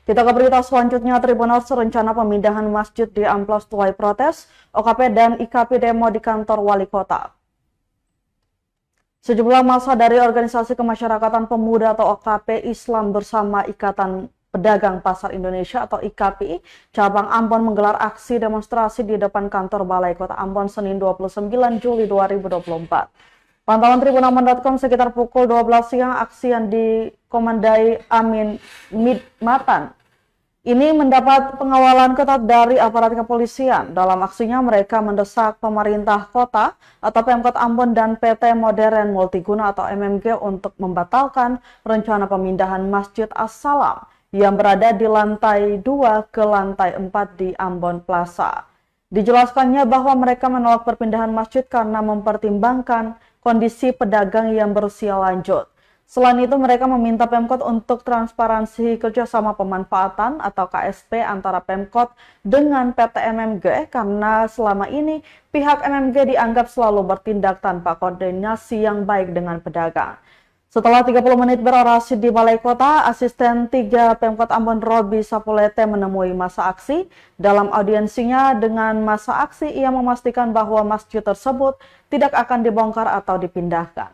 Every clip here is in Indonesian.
Kita ke berita selanjutnya. Tribunal rencana pemindahan masjid di Amplas tuai protes, OKP dan IKP demo di kantor wali kota. Sejumlah massa dari Organisasi Kemasyarakatan Pemuda atau OKP Islam bersama Ikatan Pedagang Pasar Indonesia atau IKPI cabang Ambon menggelar aksi demonstrasi di depan kantor Balai Kota Ambon Senin 29 Juli 2024. Pantauan Tribunambon.com sekitar pukul 12 siang aksi yang dikomandai Amin Midmatan ini mendapat pengawalan ketat dari aparat kepolisian. Dalam aksinya mereka mendesak pemerintah kota atau Pemkot Ambon dan PT Modern Multiguna atau MMG untuk membatalkan rencana pemindahan Masjid As-Salam yang berada di lantai 2 ke lantai 4 di Ambon Plaza. Dijelaskannya bahwa mereka menolak perpindahan masjid karena mempertimbangkan kondisi pedagang yang berusia lanjut. Selain itu, mereka meminta Pemkot untuk transparansi kerjasama pemanfaatan atau KSP antara Pemkot dengan PT MMG karena selama ini pihak MMG dianggap selalu bertindak tanpa koordinasi yang baik dengan pedagang. Setelah 30 menit berorasi di Balai Kota, Asisten 3 Pemkot Ambon Robi Sapulete menemui massa aksi. Dalam audiensinya dengan massa aksi, ia memastikan bahwa masjid tersebut tidak akan dibongkar atau dipindahkan.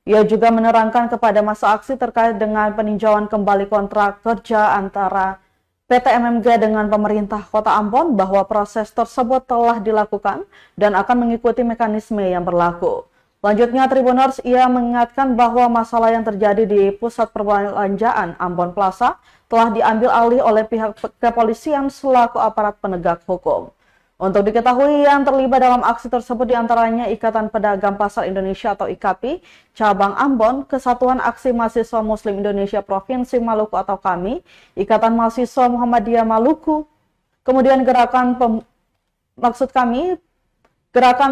Ia juga menerangkan kepada massa aksi terkait dengan peninjauan kembali kontrak kerja antara PT MMG dengan pemerintah Kota Ambon bahwa proses tersebut telah dilakukan dan akan mengikuti mekanisme yang berlaku. Lanjutnya Tribuners, ia mengingatkan bahwa masalah yang terjadi di pusat perbelanjaan Ambon Plaza telah diambil alih oleh pihak kepolisian selaku aparat penegak hukum. Untuk diketahui yang terlibat dalam aksi tersebut diantaranya Ikatan Pedagang Pasar Indonesia atau IKP, Cabang Ambon, Kesatuan Aksi Mahasiswa Muslim Indonesia Provinsi Maluku atau KAMI, Ikatan Mahasiswa Muhammadiyah Maluku, kemudian Gerakan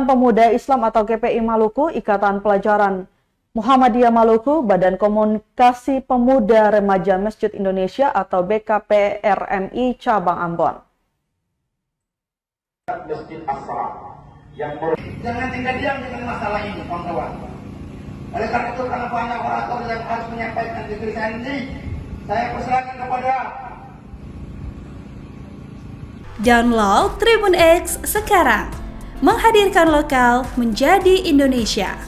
Pemuda Islam atau GPI Maluku, Ikatan Pelajaran Muhammadiyah Maluku, Badan Komunikasi Pemuda Remaja Masjid Indonesia atau BKPRMI Cabang Ambon. Masjid As-Salam yang jangan tinggal diam dengan masalah ini, kawan-kawan. Oleh karena itu, karena banyak orator yang harus menyampaikan tulisan ini, saya persilakan kepada download Tribun X sekarang, menghadirkan lokal menjadi Indonesia.